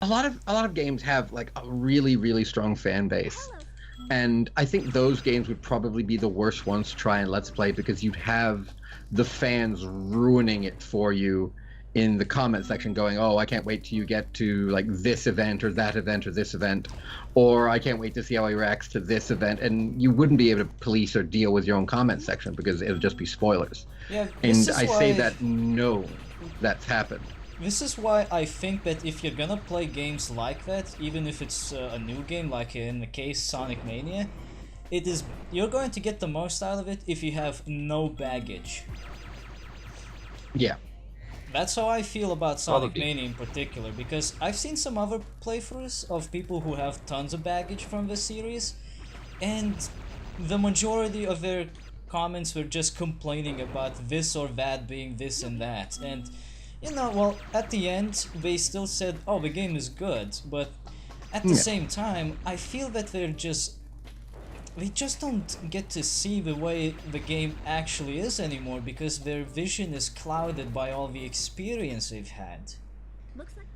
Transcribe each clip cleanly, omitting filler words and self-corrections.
a lot of games have like a really really strong fan base, and I think those games would probably be the worst ones to try and let's play because you'd have the fans ruining it for you in the comment section going, oh, I can't wait till you get to like this event or that event or this event, or I can't wait to see how he reacts to this event, and you wouldn't be able to police or deal with your own comment section because it'll just be spoilers. Yeah, this And is I say why that no, that's happened. this is why I think that if you're gonna play games like that, even if it's a new game, like in the case Sonic Mania, you're going to get the most out of it if you have no baggage. Yeah. That's how I feel about Sonic Probably. Mania in particular, because I've seen some other playthroughs of people who have tons of baggage from this series, and the majority of their comments were just complaining about this or that being this and that, and you know, well, at the end they still said, oh, the game is good, but at the same time I feel that they just don't get to see the way the game actually is anymore because their vision is clouded by all the experience they've had.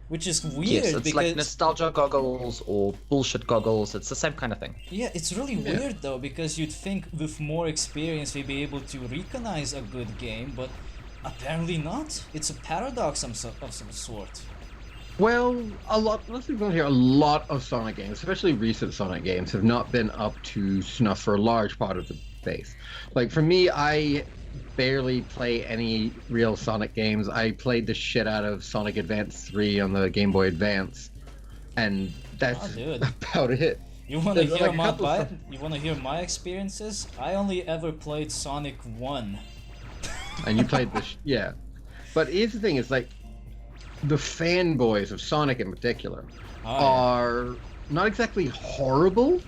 Which is weird Yes, it's because... like nostalgia goggles or bullshit goggles. It's the same kind of thing. Yeah, it's really weird though, because you'd think with more experience they'd be able to recognize a good game, but apparently not. It's a paradox of some sort. Well, let's be honest here, a lot of Sonic games, especially recent Sonic games, have not been up to snuff for a large part of the base. Like, for me, I barely play any real Sonic games. I played the shit out of Sonic Advance 3 on the Game Boy Advance, and that's about it. You wanna There's hear like you wanna hear my experiences? I only ever played Sonic 1. And you played yeah. But here's the thing, is like, the fanboys of Sonic in particular are not exactly horrible,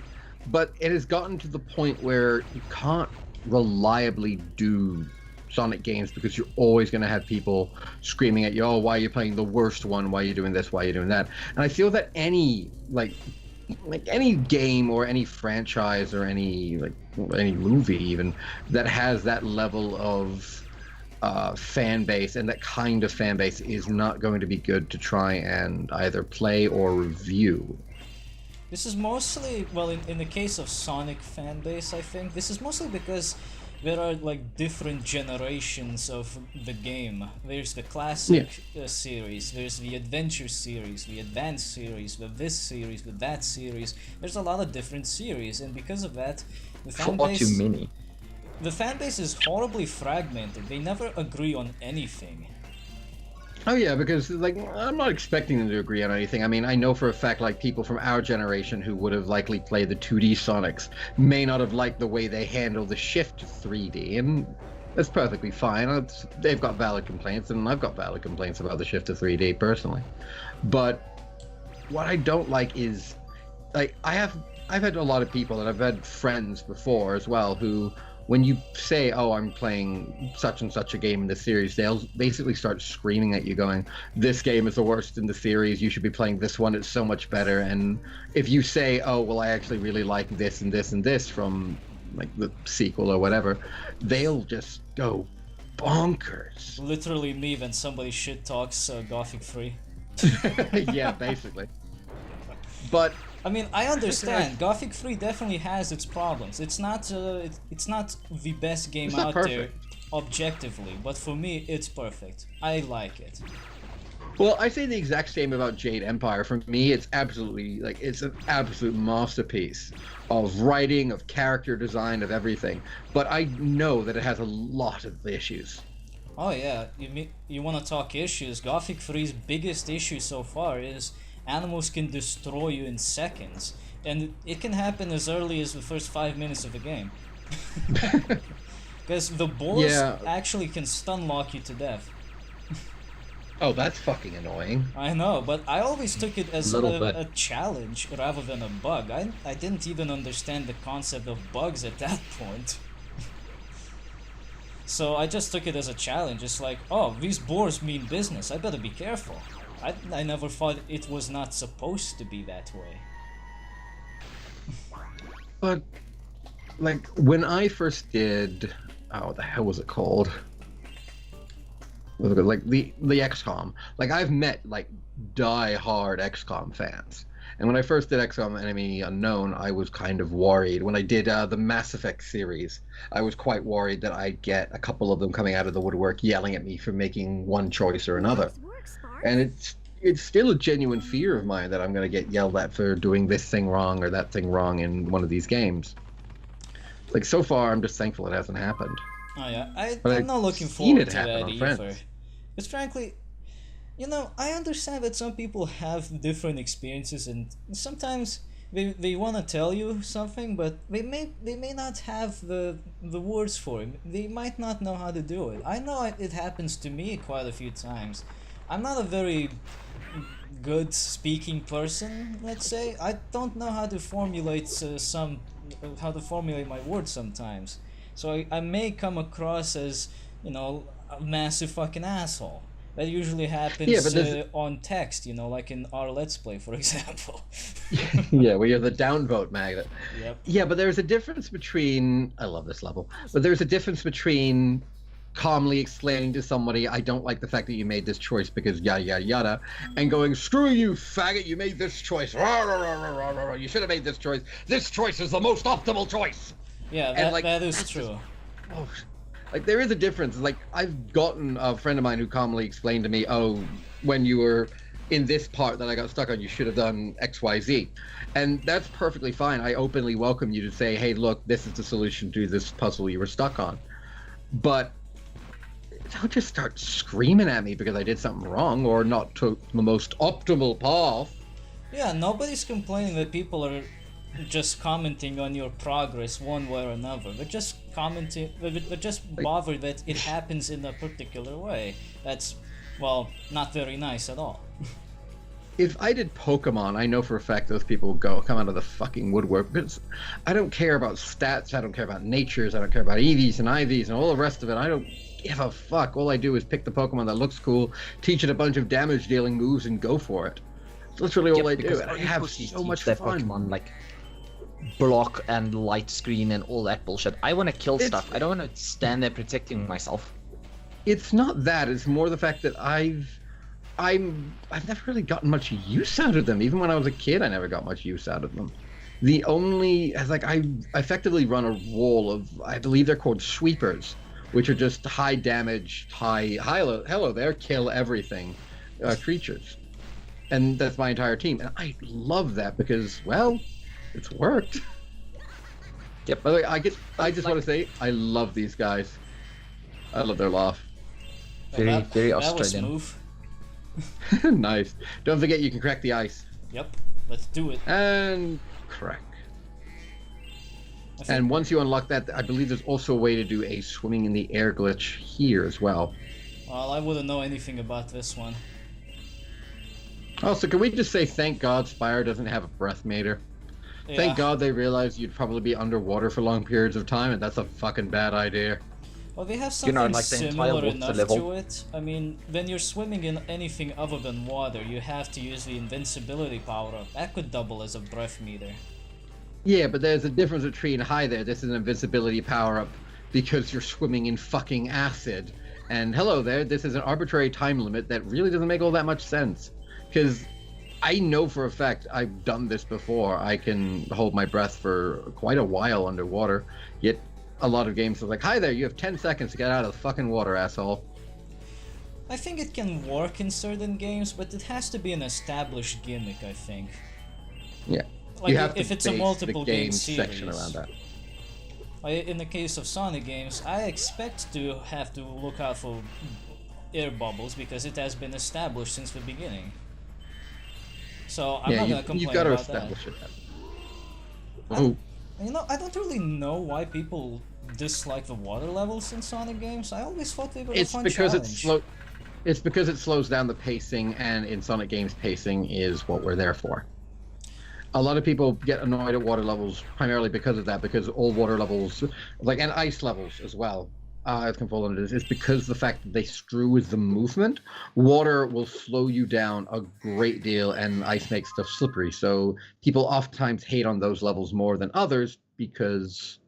but it has gotten to the point where you can't reliably do Sonic games because you're always going to have people screaming at you, oh, why are you playing the worst one? Why are you doing this? Why are you doing that? And I feel that any any game or any franchise or any movie even that has that level of fan base and that kind of fan base is not going to be good to try and either play or review. This is mostly, well, in the case of Sonic fan base, I think, this is mostly because there are like different generations of the game. There's the classic series, there's the adventure series, the advanced series, with this series, with that series. There's a lot of different series, and because of that, the fan Far base... too many. The fan base is horribly fragmented. They never agree on anything. Oh yeah, because like I'm not expecting them to agree on anything. I mean, I know for a fact like people from our generation who would have likely played the 2D Sonics may not have liked the way they handle the shift to 3D, and that's perfectly fine. They've got valid complaints, and I've got valid complaints about the shift to 3D personally. But what I don't like is like I've had a lot of people, and I've had friends before as well, who when you say, oh, I'm playing such and such a game in the series, they'll basically start screaming at you going, this game is the worst in the series, you should be playing this one, it's so much better. And if you say, oh, well, I actually really like this and this and this from like the sequel or whatever, they'll just go bonkers. Literally me when somebody shit talks Gothic 3. Yeah, basically. But I mean, I understand. Gothic 3 definitely has its problems. It's not the best game out there objectively, but for me, it's perfect. I like it. Well, I say the exact same about Jade Empire. For me, it's absolutely like it's an absolute masterpiece of writing, of character design, of everything. But I know that it has a lot of issues. Oh yeah, you want to talk issues? Gothic 3's biggest issue so far is animals can destroy you in seconds, and it can happen as early as the first 5 minutes of the game. Because the boars actually can stun lock you to death. Oh, that's fucking annoying. I know, but I always took it as a challenge rather than a bug. I didn't even understand the concept of bugs at that point. So I just took it as a challenge. It's like, oh, these boars mean business, I better be careful. I never thought it was not supposed to be that way. But, like, when I first did... Oh, what the hell was it called? like the XCOM. Like I've met like die-hard XCOM fans. And when I first did XCOM Enemy Unknown, I was kind of worried. When I did the Mass Effect series, I was quite worried that I'd get a couple of them coming out of the woodwork yelling at me for making one choice or another. And it's still a genuine fear of mine that I'm going to get yelled at for doing this thing wrong or that thing wrong in one of these games. Like, so far, I'm just thankful it hasn't happened. Oh yeah, But I'm not looking seen forward it to happen that on either. Friends. Because frankly, you know, I understand that some people have different experiences, and sometimes they want to tell you something, but they may not have the words for it. They might not know how to do it. I know it happens to me quite a few times. I'm not a very good speaking person, let's say. I don't know how to formulate how to formulate my words sometimes. So I may come across as, you know, a massive fucking asshole. That usually happens Yeah, but on text, you know, like in our Let's Play, for example. Yeah, we are the downvote magnet. Yep. Yeah, but there's a difference between, I love this level, but there's a difference between calmly explaining to somebody, I don't like the fact that you made this choice because yada yada yada, and going, screw you, faggot, you made this choice. Rah, rah, rah, rah, rah, rah, rah. You should have made this choice. This choice is the most optimal choice. Yeah, And, like, that is that's true. Oh, like there is a difference. Like I've gotten a friend of mine who calmly explained to me, oh, when you were in this part that I got stuck on, you should have done XYZ. And that's perfectly fine. I openly welcome you to say, hey, look, this is the solution to this puzzle you were stuck on. But don't just start screaming at me because I did something wrong or not took the most optimal path. Yeah, nobody's complaining that people are just commenting on your progress one way or another. They're just commenting, they're just bothered that it happens in a particular way. That's, well, not very nice at all. If I did Pokemon, I know for a fact those people would come out of the fucking woodwork because I don't care about stats, I don't care about natures, I don't care about EVs and IVs and all the rest of it. I don't give a fuck. All I do is pick the Pokemon that looks cool, teach it a bunch of damage dealing moves, and go for it. That's literally all I do. And I have so much their fun. Pokemon, like block and light screen and all that bullshit. I want to kill stuff. I don't want to stand there protecting myself. It's not that. It's more the fact that I've never really gotten much use out of them. Even when I was a kid, I never got much use out of them. The only, like, I effectively run a wall of, I believe they're called sweepers, which are just high damage, hello there, kill everything creatures. And that's my entire team. And I love that because, well, it's worked. Yep. By the way, I just want to say, I love these guys. I love their laugh. Very That was Australian. smooth. Nice. Don't forget you can crack the ice. Yep, let's do it. And crack. I think- And once you unlock that, I believe there's also a way to do a swimming in the air glitch here as well. Well, I wouldn't know anything about this one. Also, can we just say thank God Spyro doesn't have a breath meter? Yeah. Thank God they realized you'd probably be underwater for long periods of time, and that's a fucking bad idea. Well, they have You something know, like the entire similar water enough level. to it. I mean, when you're swimming in anything other than water, you have to use the invincibility power-up. That could double as a breath meter. Yeah, but there's a difference between, hi there, this is an invincibility power-up because you're swimming in fucking acid, and hello there, this is an arbitrary time limit that really doesn't make all that much sense. Because I know for a fact I've done this before. I can hold my breath for quite a while underwater, yet a lot of games are like, hi there, you have 10 seconds to get out of the fucking water, asshole. I think it can work in certain games, but it has to be an established gimmick, I think. Yeah. Like, you have if to it's a base multiple the game section series. around that. In the case of Sonic games, I expect to have to look out for air bubbles because it has been established since the beginning. So I'm not gonna complain you've got to about that. establish it. Oh, You know, I don't really know why people dislike the water levels in Sonic games. I always thought they were a it's fun because challenge. it's slow. It's because it slows down the pacing, and in Sonic games, pacing is what we're there for. A lot of people get annoyed at water levels primarily because of that, because all water levels, like, and ice levels as well, as can fall under this, is because the fact that they screw with the movement. Water will slow you down a great deal, and ice makes stuff slippery. So people oftentimes hate on those levels more than others because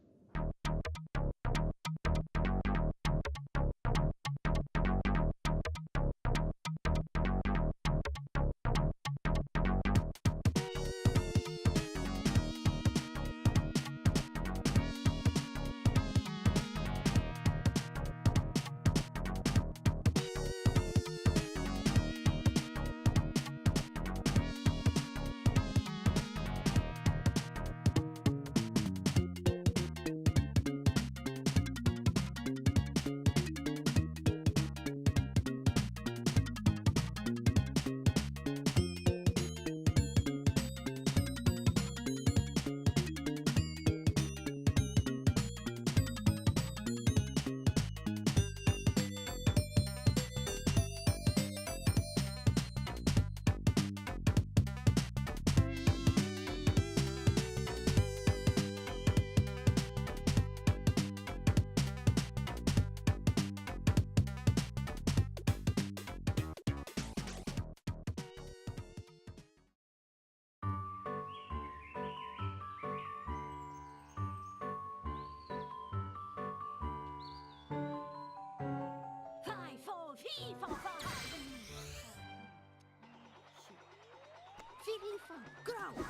Grow.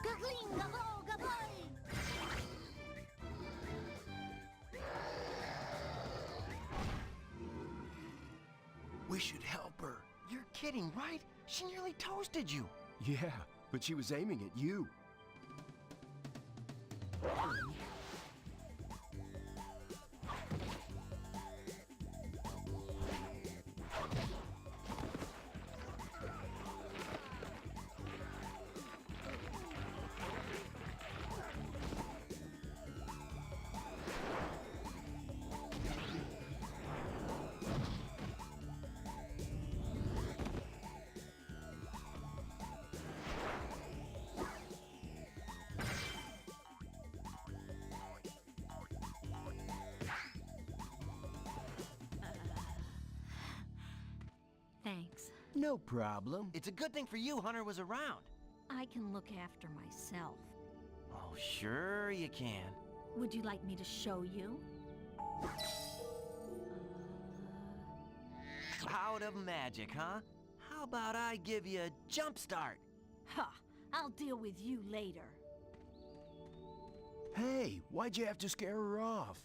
Gagling, gaglo, gagloy. We should help her. You're kidding, right? She nearly toasted you. Yeah, but she was aiming at you. Thanks. No problem. It's a good thing for you Hunter was around. I can look after myself. Oh, sure you can. Would you like me to show you? Out of magic, huh? How about I give you a jump start? Ha! I'll deal with you later. Hey, why'd you have to scare her off?